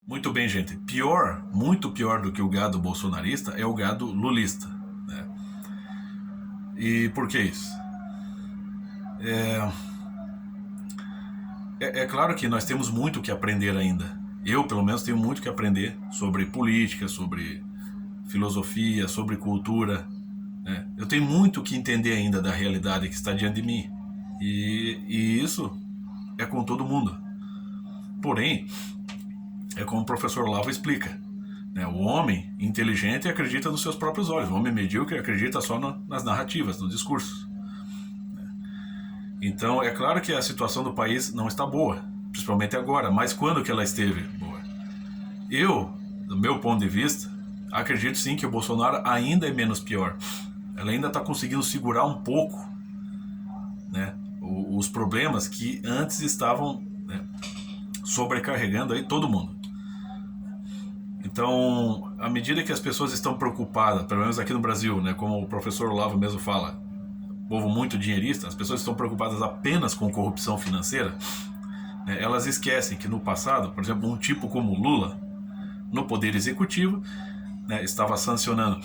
Muito bem, gente. Pior, muito pior do que o gado bolsonarista é o gado lulista, né? E por que isso? É claro que nós temos muito que aprender ainda. Eu, pelo menos, tenho muito que aprender sobre política, sobre filosofia, sobre cultura, né? Eu tenho muito que entender ainda da realidade que está diante de mim. E isso é com todo mundo. Porém, é como o professor Olavo explica, né? O homem inteligente acredita nos seus próprios olhos. O homem medíocre acredita só nas narrativas, nos discursos. Então, é claro que a situação do país não está boa, principalmente agora, mas quando que ela esteve boa? Eu, do meu ponto de vista, acredito sim que o Bolsonaro ainda é menos pior. Ela ainda está conseguindo segurar um pouco, né, os problemas que antes estavam, né, sobrecarregando aí todo mundo. Então, à medida que as pessoas estão preocupadas, pelo menos aqui no Brasil, né, como o professor Olavo mesmo fala, povo muito dinheirista, as pessoas estão preocupadas apenas com corrupção financeira, né, elas esquecem que no passado, por exemplo, um tipo como Lula, no Poder Executivo, né, estava sancionando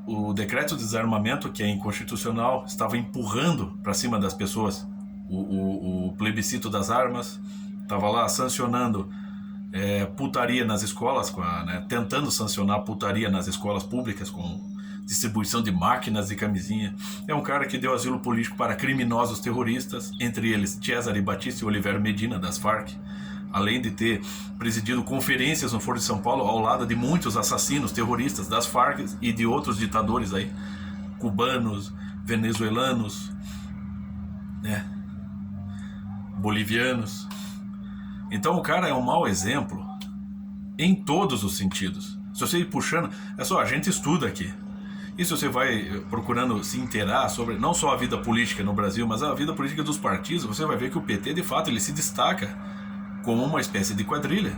o decreto de desarmamento, que é inconstitucional, estava empurrando para cima das pessoas o plebiscito das armas, estava lá sancionando putaria nas escolas, né, tentando sancionar putaria nas escolas públicas com distribuição de máquinas de camisinha. É um cara que deu asilo político para criminosos terroristas, entre eles Cesare Battisti e Oliveira Medina, das Farc, além de ter presidido conferências no Foro de São Paulo ao lado de muitos assassinos terroristas das Farc e de outros ditadores aí, cubanos, venezuelanos, né, bolivianos. Então o cara é um mau exemplo em todos os sentidos. Se você ir puxando, é só, a gente estuda aqui. E se você vai procurando se inteirar sobre não só a vida política no Brasil, mas a vida política dos partidos, você vai ver que o PT, de fato, ele se destaca como uma espécie de quadrilha.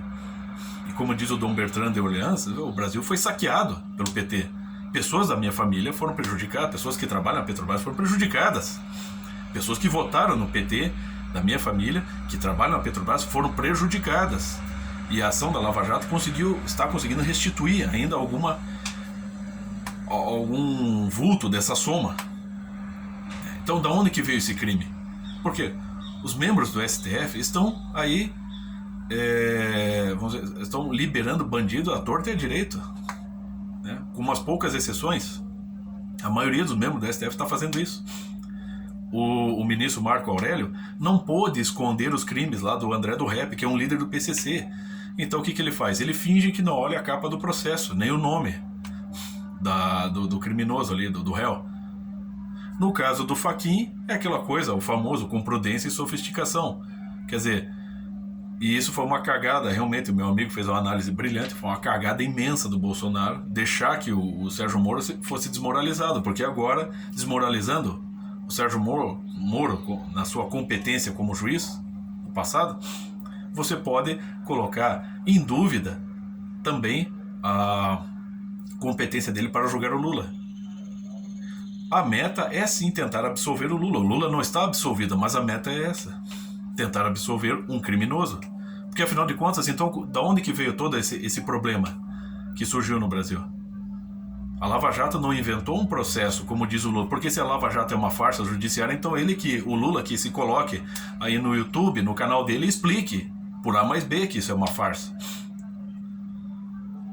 E como diz o Dom Bertrand de Orleans, o Brasil foi saqueado pelo PT. Pessoas da minha família foram prejudicadas, pessoas que trabalham na Petrobras foram prejudicadas. Pessoas que votaram no PT, da minha família, que trabalham na Petrobras, foram prejudicadas. E a ação da Lava Jato está conseguindo restituir ainda algum vulto dessa soma. Então, da onde que veio esse crime? Porque os membros do STF estão aí, estão liberando bandido à torta e à direita, né? Com umas poucas exceções. A maioria dos membros do STF está fazendo isso. O ministro Marco Aurélio não pôde esconder os crimes lá do André do Rep, que é um líder do PCC. Então o que ele faz? Ele finge que não olha a capa do processo, nem o nome do criminoso ali, do réu. No caso do Fachin, é aquela coisa, o famoso com prudência e sofisticação. Quer dizer, e isso foi uma cagada, realmente, o meu amigo fez uma análise brilhante, foi uma cagada imensa do Bolsonaro deixar que o Sérgio Moro fosse desmoralizado, porque agora, desmoralizando o Sérgio Moro, na sua competência como juiz, no passado, você pode colocar em dúvida também a competência dele para julgar o Lula. A meta é sim tentar absolver o Lula. O Lula não está absolvido, mas a meta é essa: tentar absolver um criminoso. Porque afinal de contas, então, da onde que veio todo esse problema que surgiu no Brasil? A Lava Jato não inventou um processo, como diz o Lula, porque se a Lava Jato é uma farsa judiciária, então o Lula que se coloque aí no YouTube, no canal dele, e explique por A mais B que isso é uma farsa.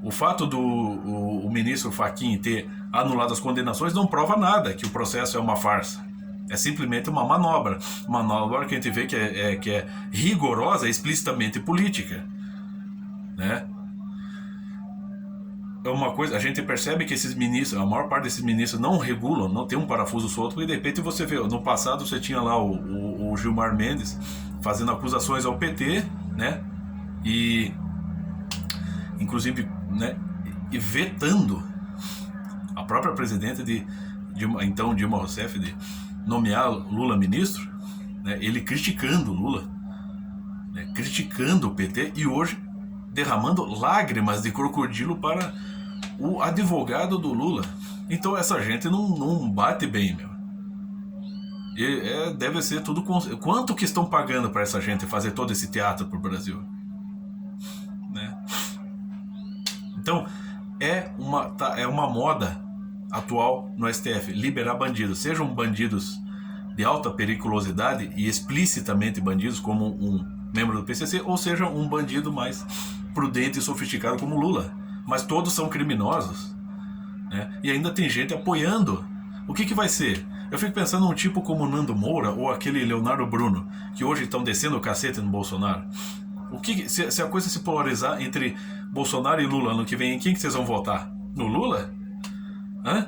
O fato do ministro Fachin ter anulado as condenações não prova nada que o processo é uma farsa. É simplesmente uma manobra que a gente vê que é rigorosa, explicitamente política, né? É uma coisa, a gente percebe que esses ministros, a maior parte desses ministros não regulam, não tem um parafuso solto, e de repente você vê, no passado você tinha lá o Gilmar Mendes fazendo acusações ao PT, né? E inclusive, né, e vetando a própria presidenta então Dilma Rousseff de nomear Lula ministro, né? Ele criticando Lula, né, criticando o PT, e hoje derramando lágrimas de crocodilo para o advogado do Lula. Então essa gente não bate bem, meu. Deve ser tudo... Quanto que estão pagando para essa gente fazer todo esse teatro pro Brasil? Né? Então, é uma moda atual no STF, liberar bandidos, sejam bandidos de alta periculosidade e explicitamente bandidos como um membro do PCC, ou seja, um bandido mais prudente e sofisticado como Lula. Mas todos são criminosos, né? E ainda tem gente apoiando. O que vai ser? Eu fico pensando num tipo como Nando Moura ou aquele Leonardo Bruno, que hoje estão descendo o cacete no Bolsonaro. Se a coisa se polarizar entre Bolsonaro e Lula ano que vem, em quem que vocês vão votar? No Lula? Hã?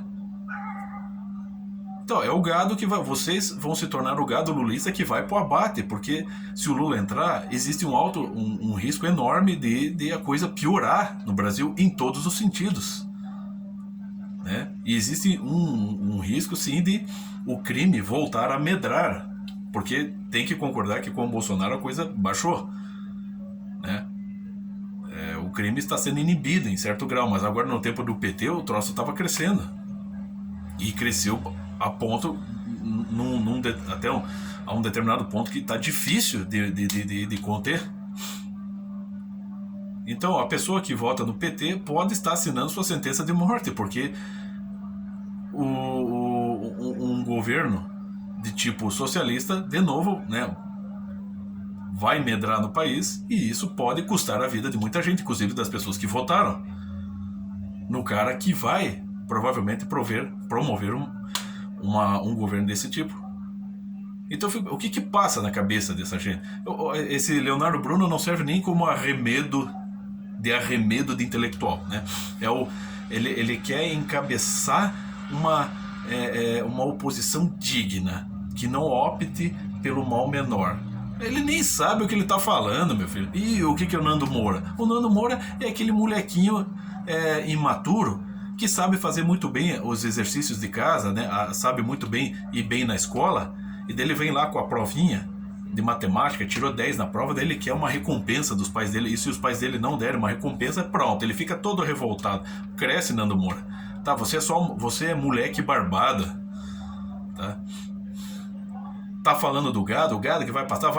Então, é o gado que vai. Vocês vão se tornar o gado lulista que vai pro abate, porque se o Lula entrar, existe um risco enorme de a coisa piorar no Brasil em todos os sentidos. Né? E existe um risco, sim, de o crime voltar a medrar, porque tem que concordar que com o Bolsonaro a coisa baixou. Né? O crime está sendo inibido em certo grau, mas agora no tempo do PT o troço estava crescendo. E cresceu a ponto, até a um determinado ponto que está difícil de conter. Então a pessoa que vota no PT pode estar assinando sua sentença de morte, porque um governo de tipo socialista, de novo, né, vai medrar no país, e isso pode custar a vida de muita gente, inclusive das pessoas que votaram no cara que vai provavelmente promover um governo desse tipo. Então, o que passa na cabeça dessa gente? Esse Leonardo Bruno não serve nem como arremedo de intelectual, né? Ele quer encabeçar uma oposição digna, que não opte pelo mal menor. Ele nem sabe o que ele está falando, meu filho. E o que é o Nando Moura? O Nando Moura é aquele molequinho imaturo que sabe fazer muito bem os exercícios de casa, né? Sabe muito bem ir bem na escola, e daí ele vem lá com a provinha de matemática, tirou 10 na prova, daí ele quer uma recompensa dos pais dele, e se os pais dele não derem uma recompensa, pronto, ele fica todo revoltado. Cresce, Nando Moura. Tá, você é moleque barbado, tá? Tá falando do gado, o gado que vai pastar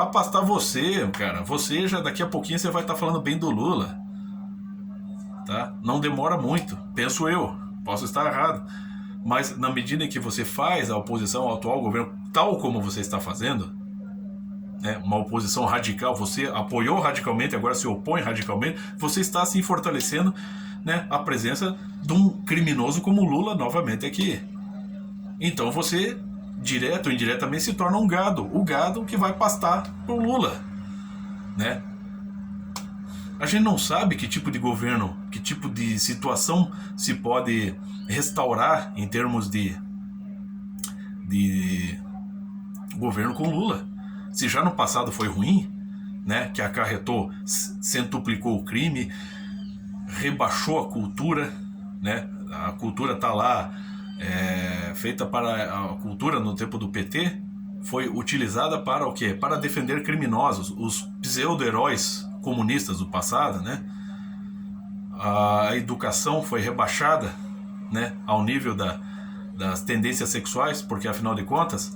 você, cara. Você já daqui a pouquinho você vai estar falando bem do Lula. Tá? Não demora muito, penso eu, posso estar errado, mas na medida em que você faz a oposição ao atual governo, tal como você está fazendo, né, uma oposição radical, você apoiou radicalmente, agora se opõe radicalmente, você está assim fortalecendo, né, a presença de um criminoso como Lula novamente aqui. Então você, direto ou indiretamente, se torna um gado, o gado que vai pastar pro Lula, né? A gente não sabe que tipo de governo, que tipo de situação se pode restaurar em termos de governo com Lula. Se já no passado foi ruim, né, que acarretou, centuplicou o crime, rebaixou a cultura, né, a cultura está lá, feita para a cultura no tempo do PT, foi utilizada para o quê? Para defender criminosos, os pseudo-heróis comunistas do passado, né? A educação foi rebaixada, né, ao nível das tendências sexuais, porque afinal de contas,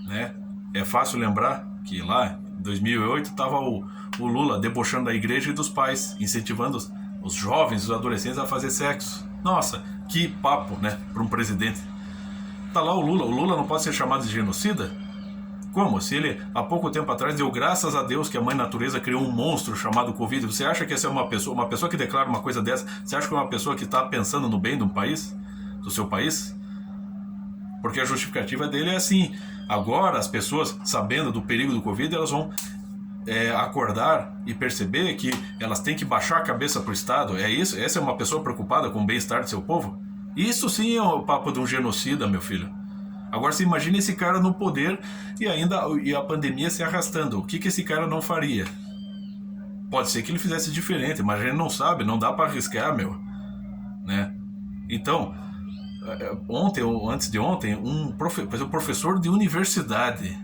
né, é fácil lembrar que lá em 2008 estava o Lula debochando da igreja e dos pais, incentivando os jovens, os adolescentes a fazer sexo. Nossa, que papo, né, para um presidente. Tá lá o Lula não pode ser chamado de genocida? Como? Se ele, há pouco tempo atrás, deu graças a Deus que a mãe natureza criou um monstro chamado Covid. Você acha que essa é uma pessoa que declara uma coisa dessa, você acha que é uma pessoa que está pensando no bem de um país? Do seu país? Porque a justificativa dele é assim: agora as pessoas, sabendo do perigo do Covid, elas vão acordar e perceber que elas têm que baixar a cabeça para o Estado. É isso? Essa é uma pessoa preocupada com o bem-estar do seu povo? Isso sim é o papo de um genocida, meu filho. Agora você imagina esse cara no poder e a pandemia se arrastando. O que esse cara não faria? Pode ser que ele fizesse diferente, mas a gente não sabe, não dá para arriscar, meu. Né? Então, ontem ou antes de ontem, um professor de universidade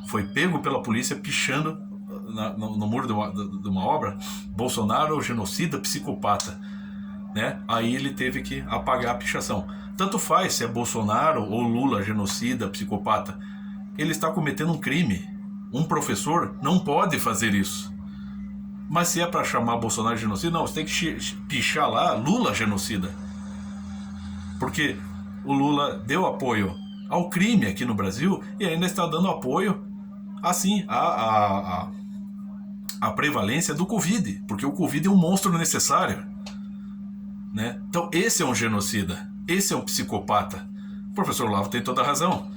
foi pego pela polícia pichando no muro de uma obra: Bolsonaro, genocida, psicopata. Né? Aí ele teve que apagar a pichação. Tanto faz se é Bolsonaro ou Lula, genocida, psicopata. Ele está cometendo um crime. Um professor não pode fazer isso. Mas se é para chamar Bolsonaro de genocida, não, você tem que pichar lá Lula genocida. Porque o Lula deu apoio ao crime aqui no Brasil e ainda está dando apoio, assim, à prevalência do Covid. Porque o Covid é um monstro necessário. Né? Então esse é um genocida, esse é um psicopata. O professor Olavo tem toda a razão.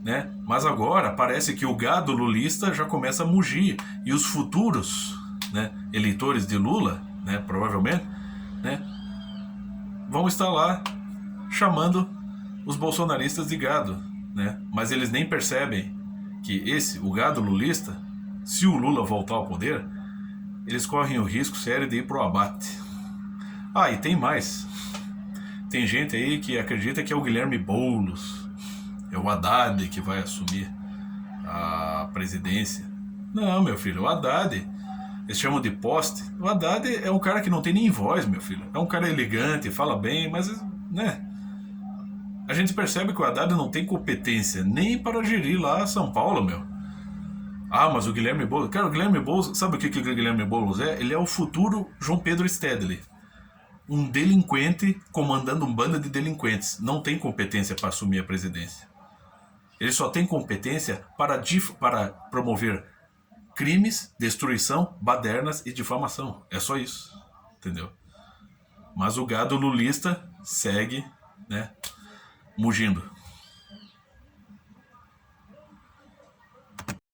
Né? Mas agora parece que o gado lulista já começa a mugir. E os futuros, né, eleitores de Lula, né, provavelmente, né, vão estar lá chamando os bolsonaristas de gado, né? Mas eles nem percebem que o gado lulista, se o Lula voltar ao poder, eles correm o risco sério de ir pro abate. Ah, e tem mais. Tem gente aí que acredita que é o Guilherme Boulos, é o Haddad que vai assumir a presidência. Não, meu filho, o Haddad, eles chamam de poste. O Haddad é um cara que não tem nem voz, meu filho. É um cara elegante, fala bem, mas, né? A gente percebe que o Haddad não tem competência nem para gerir lá São Paulo, meu. Ah, mas o Guilherme Boulos... Cara, o Guilherme Boulos... Sabe o que o Guilherme Boulos é? Ele é o futuro João Pedro Stedley. Um delinquente comandando um bando de delinquentes. Não tem competência para assumir a presidência. Ele só tem competência para promover crimes, destruição, badernas e difamação. É só isso. Entendeu? Mas o gado lulista segue, né, mugindo.